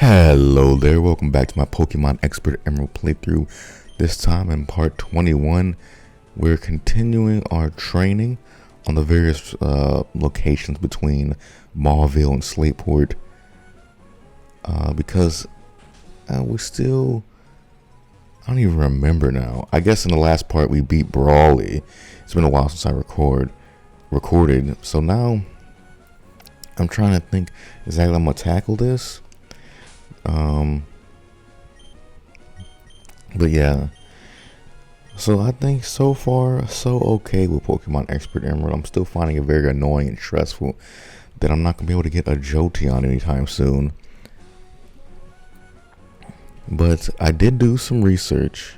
Hello there, welcome back to my Pokemon Expert Emerald playthrough. This time in part 21, we're continuing our training on the various locations between Mauville and Slateport. Because we're still, I don't even remember now. I guess in the last part we beat Brawly. It's been a while since I recorded, so now I'm trying to think exactly how I'm going to tackle this. But yeah, so I think so far so okay with Pokemon Expert Emerald. I'm still finding it very annoying and stressful that I'm not gonna be able to get a Jolteon anytime soon. But I did do some research.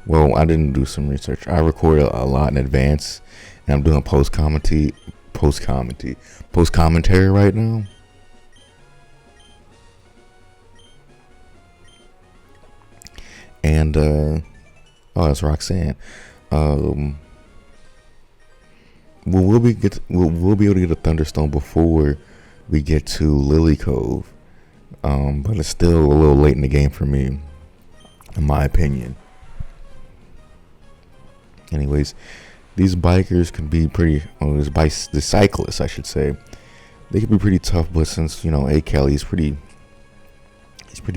Well, I didn't do some research. I recorded a lot in advance, and I'm doing post commentary right now. And oh, that's Roxanne. We'll be able to get a Thunderstone before we get to Lily Cove. But it's still a little late in the game for me, in my opinion. Anyways, these bikers can be pretty. The cyclists, I should say, they can be pretty tough. But since A. Kelly's pretty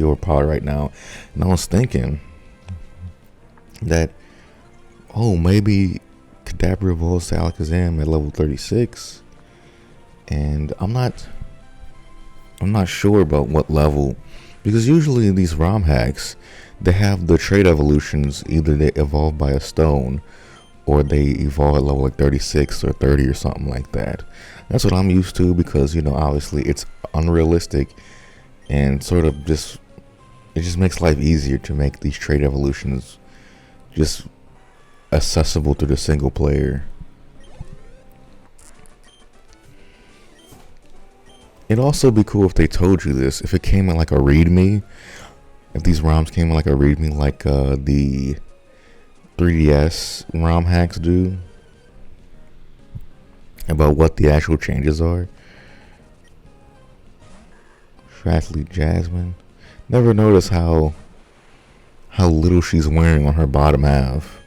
overpowered right now, and I was thinking that, maybe Kadabra evolves to Alakazam at level 36, and I'm not sure about what level, because usually in these ROM hacks they have the trait evolutions, either they evolve by a stone or they evolve at level like 36 or 30 or something like that. That's what I'm used to, because obviously it's unrealistic and it just makes life easier to make these trait evolutions just accessible to the single player. It'd also be cool if they told you this, if it came in like a readme, if these ROMs came in like a readme like the 3DS ROM hacks do, about what the actual changes are. Triathlete Jasmine. Never noticed how little she's wearing on her bottom half.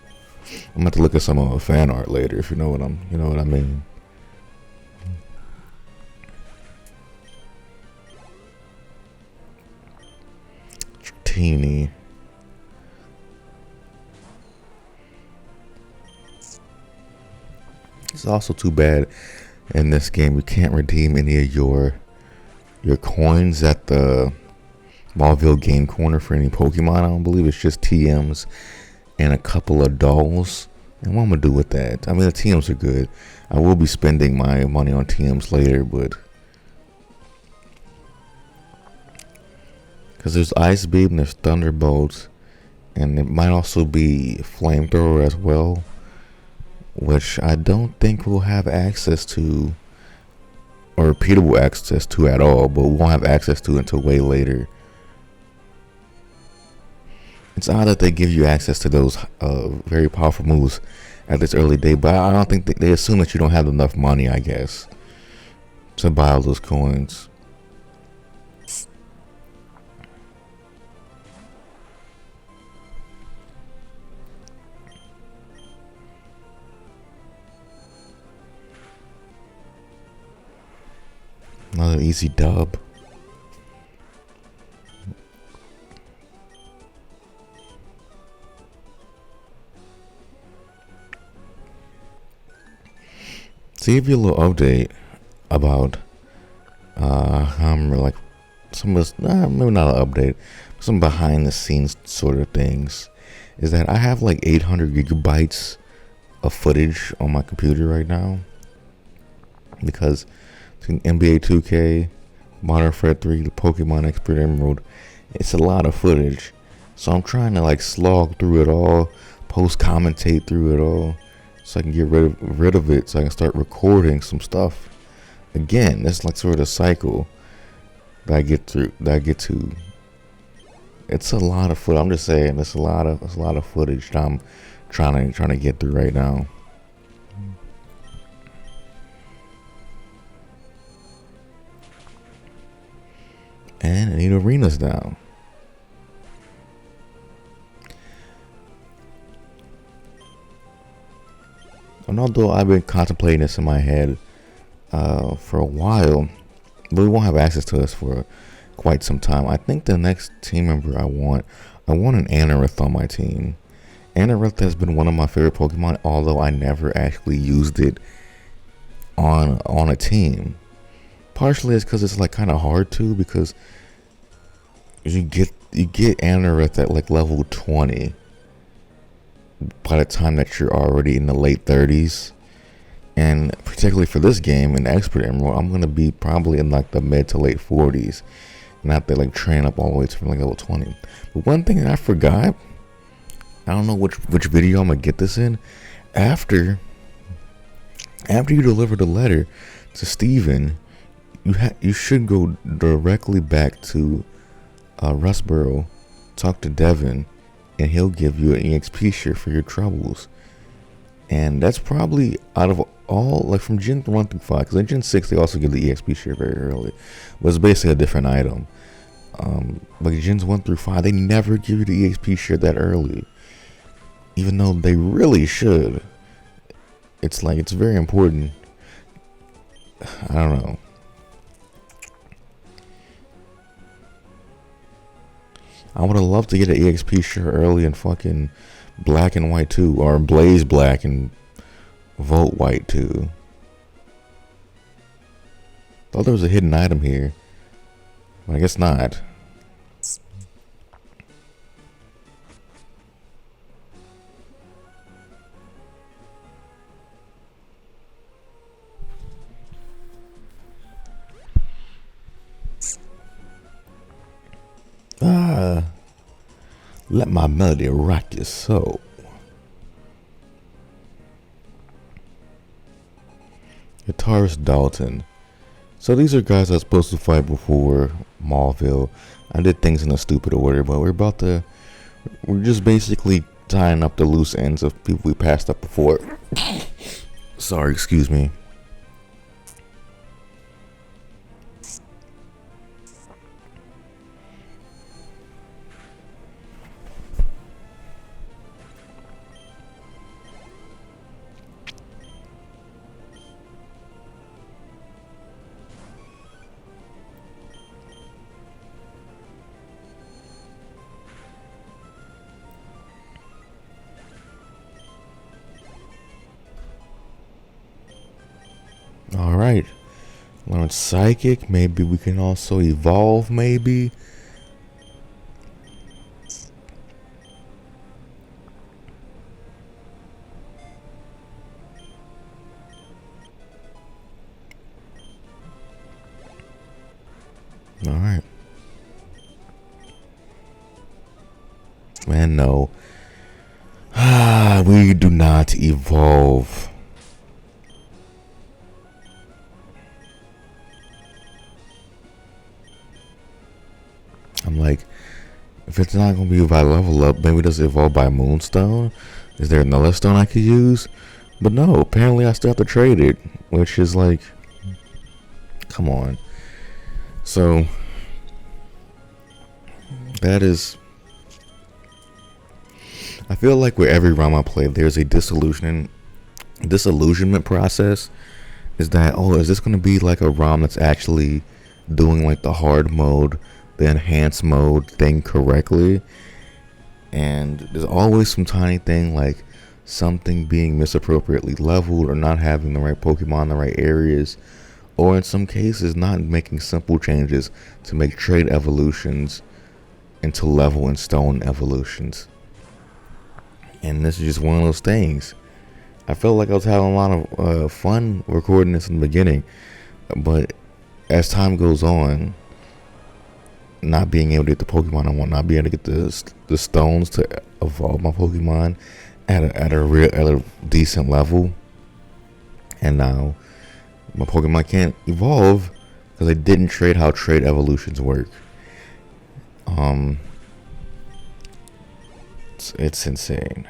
I'm gonna have to look at some of her fan art later, if you know what I mean. Dratini. It's also too bad in this game you can't redeem any of your coins at the Mauville game corner for any Pokemon. I don't believe it's just TMs and a couple of dolls. And what I'm gonna do with that? I mean, the TMs are good. I will be spending my money on TMs later, but because there's Ice Beam, there's Thunderbolt, and it might also be Flamethrower as well, which I don't think we'll have access to or repeatable access to at all, but we won't have access to until way later. It's odd that they give you access to those very powerful moves at this early date, but I don't think they assume that you don't have enough money, I guess, to buy all those coins. Another easy dub. To give you a little update about like some of this, maybe not an update, some behind the scenes sort of things, is that I have like 800 gigabytes of footage on my computer right now, because between NBA 2K, Modern Warfare 3, the Pokemon Expert Emerald, it's a lot of footage. So I'm trying to like slog through it all, post commentate through it all, so I can get rid of it, so I can start recording some stuff again. That's like sort of a cycle that I get to. It's a lot of footage. I'm just saying, it's a lot of footage that I'm trying to get through right now. And I need arenas now. And although I've been contemplating this in my head for a while, but we won't have access to this for quite some time. I think the next team member I want an Anorith on my team. Anorith has been one of my favorite Pokemon, although I never actually used it on a team. Partially it's because it's like kind of hard to, because you get Anorith at like level 20 by the time that you're already in the late 30s. And particularly for this game in Expert Emerald, I'm gonna be probably in like the mid to late 40s, not that like train up all the way to like level 20. But one thing that I forgot, I don't know which video I'm gonna get this in. After you deliver the letter to Steven, you should go directly back to Rustboro, talk to Devin, and he'll give you an EXP share for your troubles. And that's probably out of all, like from Gen 1 through 5, because in Gen 6 they also give the EXP share very early, but it's basically a different item. But Gens 1 through 5, they never give you the EXP share that early, even though they really should. It's like, it's very important. I don't know. I would have loved to get an EXP share early in fucking Black and White 2, or Blaze Black and Volt White 2. Thought there was a hidden item here, but I guess not. Let my melody rock your soul. Guitarist Dalton. So these are guys I was supposed to fight before Maulville. I did things in a stupid order, but we're just basically tying up the loose ends of people we passed up before. Sorry, excuse me. Alright. Learn Psychic. Maybe we can also evolve, maybe. Alright. Man, no. We do not evolve. I'm like, if it's not going to be by level up, maybe does it evolve by Moonstone? Is there another stone I could use? But no, apparently I still have to trade it, which is like, come on. So, that is, I feel like with every ROM I play, there's a disillusionment process. Is that, oh, is this going to be like a ROM that's actually doing like the hard mode, the enhanced mode thing correctly? And there's always some tiny thing like something being misappropriately leveled, or not having the right Pokemon in the right areas, or in some cases not making simple changes to make trade evolutions into level and stone evolutions. And this is just one of those things. I felt like I was having a lot of fun recording this in the beginning, but as time goes on, not being able to get the Pokemon I want, not being able to get the stones to evolve my Pokemon at a decent level, and now my Pokemon can't evolve because I didn't trade how trade evolutions work. It's insane.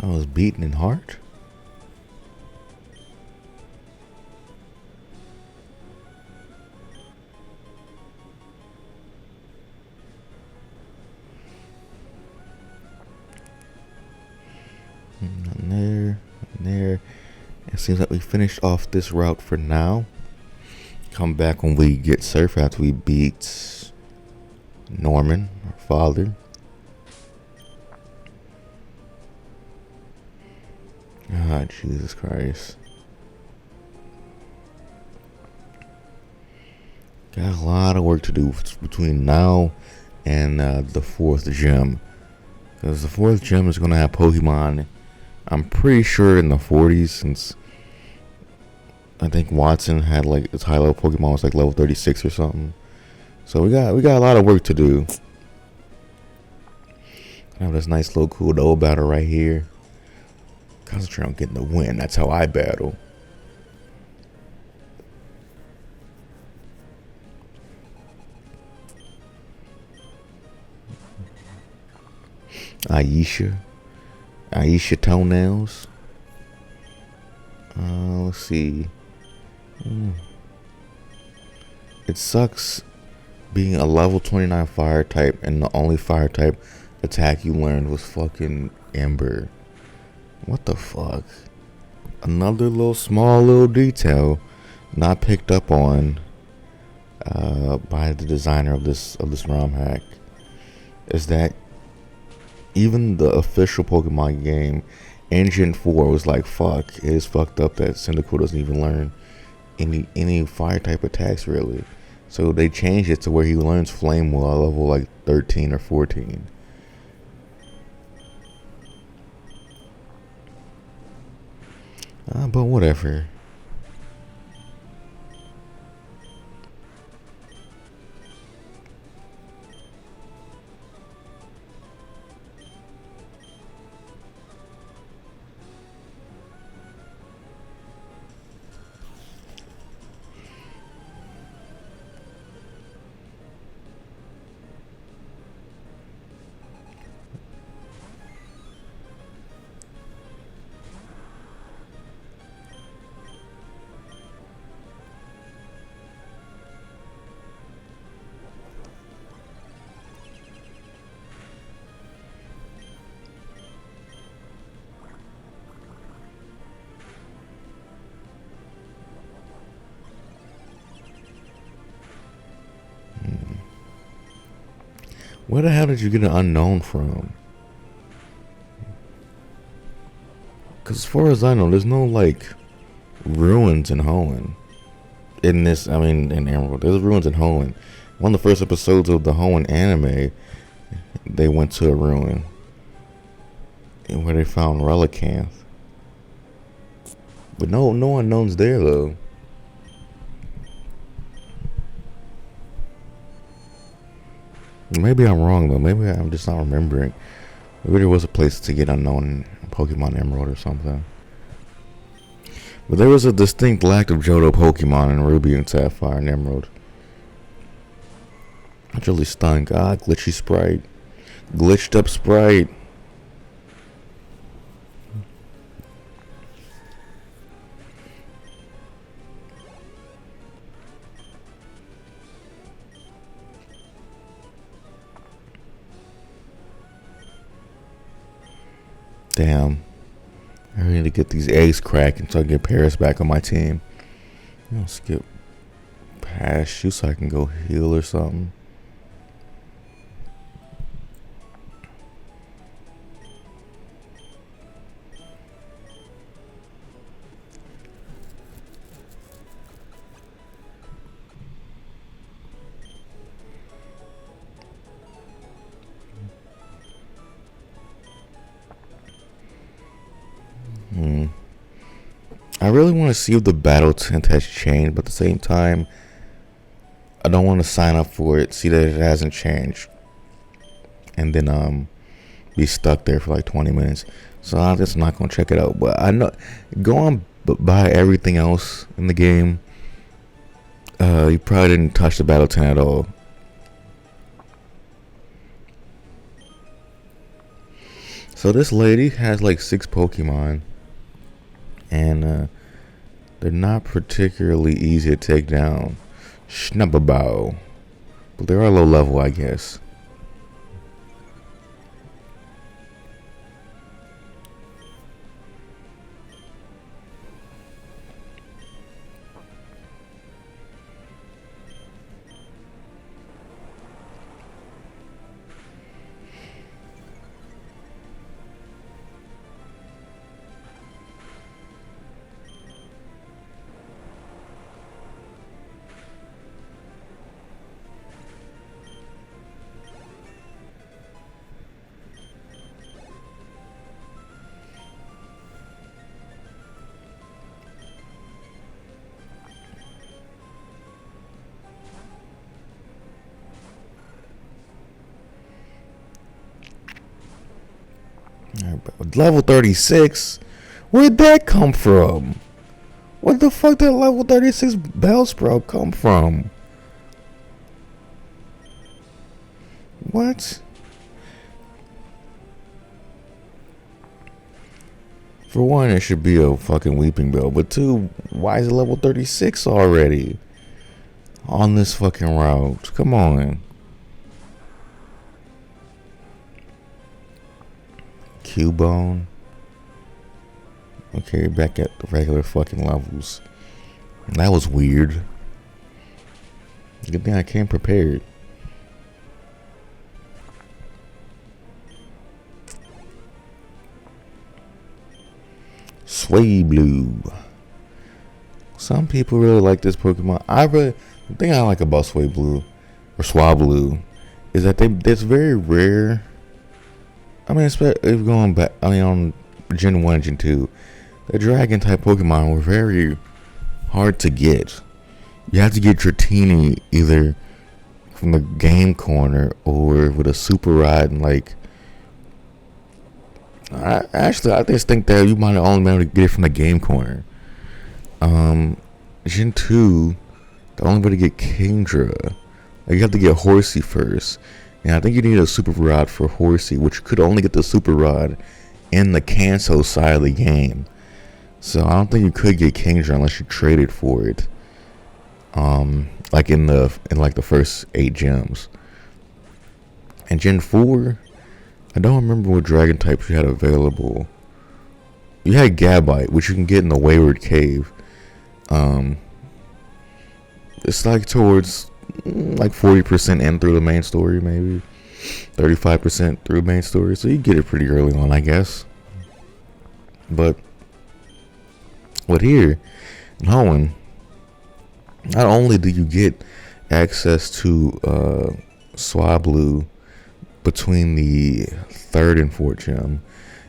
I was beaten in heart. Nothing there, nothing there. It seems like we finished off this route for now. Come back when we get surf after we beat Norman, our father. Ah, Jesus Christ. Got a lot of work to do between now and the fourth gym. Because the fourth gym is going to have Pokemon, I'm pretty sure, in the 40s, since I think Watson had like his high level Pokemon was like level 36 or something. So we got a lot of work to do. I have this nice little cool double battle right here. Concentrate on getting the win. That's how I battle. Aisha toenails. Let's see. It sucks being a level 29 fire type and the only fire type attack you learned was fucking Ember. What the fuck? Another small little detail not picked up on by the designer of this ROM hack is that even the official Pokemon game, Engine 4, was like, fuck, it is fucked up that Cyndaquil doesn't even learn any fire type attacks really. So they changed it to where he learns Flame Wheel at level like 13 or 14. But whatever. Where the hell did you get an unknown from? Because as far as I know, there's no like ruins in Hoenn. In Emerald, there's ruins in Hoenn. One of the first episodes of the Hoenn anime, they went to a ruin where they found Relicanth. But no unknowns there though. Maybe I'm wrong though. Maybe I'm just not remembering. Maybe there was a place to get unknown in Pokemon Emerald or something. But there was a distinct lack of Johto Pokemon in Ruby and Sapphire and Emerald. Which really stunk. Glitchy sprite. Glitched up sprite. Damn. I really need to get these eggs cracking so I can get Paris back on my team. I'll skip past you so I can go heal or something. I really want to see if the battle tint has changed, but at the same time, I don't want to sign up for it, see that it hasn't changed, and then be stuck there for like 20 minutes. So I'm just not gonna check it out. But I know going by everything else in the game, you probably didn't touch the battle tint at all. So this lady has like 6 Pokemon, and they're not particularly easy to take down. Schnababow. But they are low level, I guess. Level 36? Where'd that come from? What the fuck did level 36 Bellsprout come from? What? For one, it should be a fucking Weeping Bell. But two, why is it level 36 already? On this fucking route. Come on. Cubone. Okay, back at the regular fucking levels. That was weird. Good thing I came prepared. Swablu. Some people really like this Pokemon. The thing I like about Swablu or Swablu is that it's very rare. I mean, especially if going back, on Gen 1 and Gen 2, the Dragon type Pokemon were very hard to get. You have to get Dratini either from the game corner or with a Super Ride, and I just think that you might have only been able to get it from the game corner. Gen 2, the only way to get Kingdra, you have to get Horsey first. And I think you need a Super Rod for Horsey, which you could only get the Super Rod in the Kanto side of the game. So I don't think you could get Kingdra unless you traded for it. Like in the first 8 gems. And Gen 4, I don't remember what Dragon types you had available. You had Gabite, which you can get in the Wayward Cave. It's like towards 40% in through the main story, maybe 35% through the main story, so you get it pretty early on, I guess. But with here in Hoenn, not only do you get access to Swablu between the 3rd and 4th gem,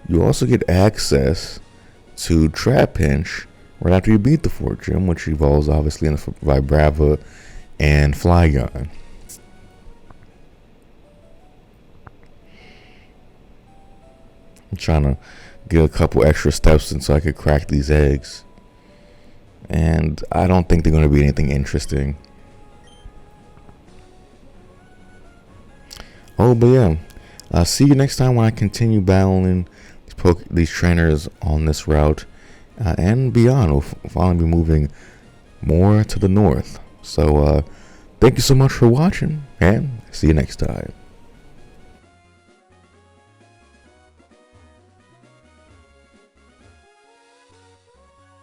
you also get access to Trapinch right after you beat the 4th gem, which evolves obviously into Vibrava and Flygon. I'm trying to get a couple extra steps in so I could crack these eggs, and I don't think they're going to be anything interesting. Oh, but yeah, I'll see you next time when I continue battling these trainers on this route and beyond. We'll finally be moving more to the north. So, thank you so much for watching, and see you next time.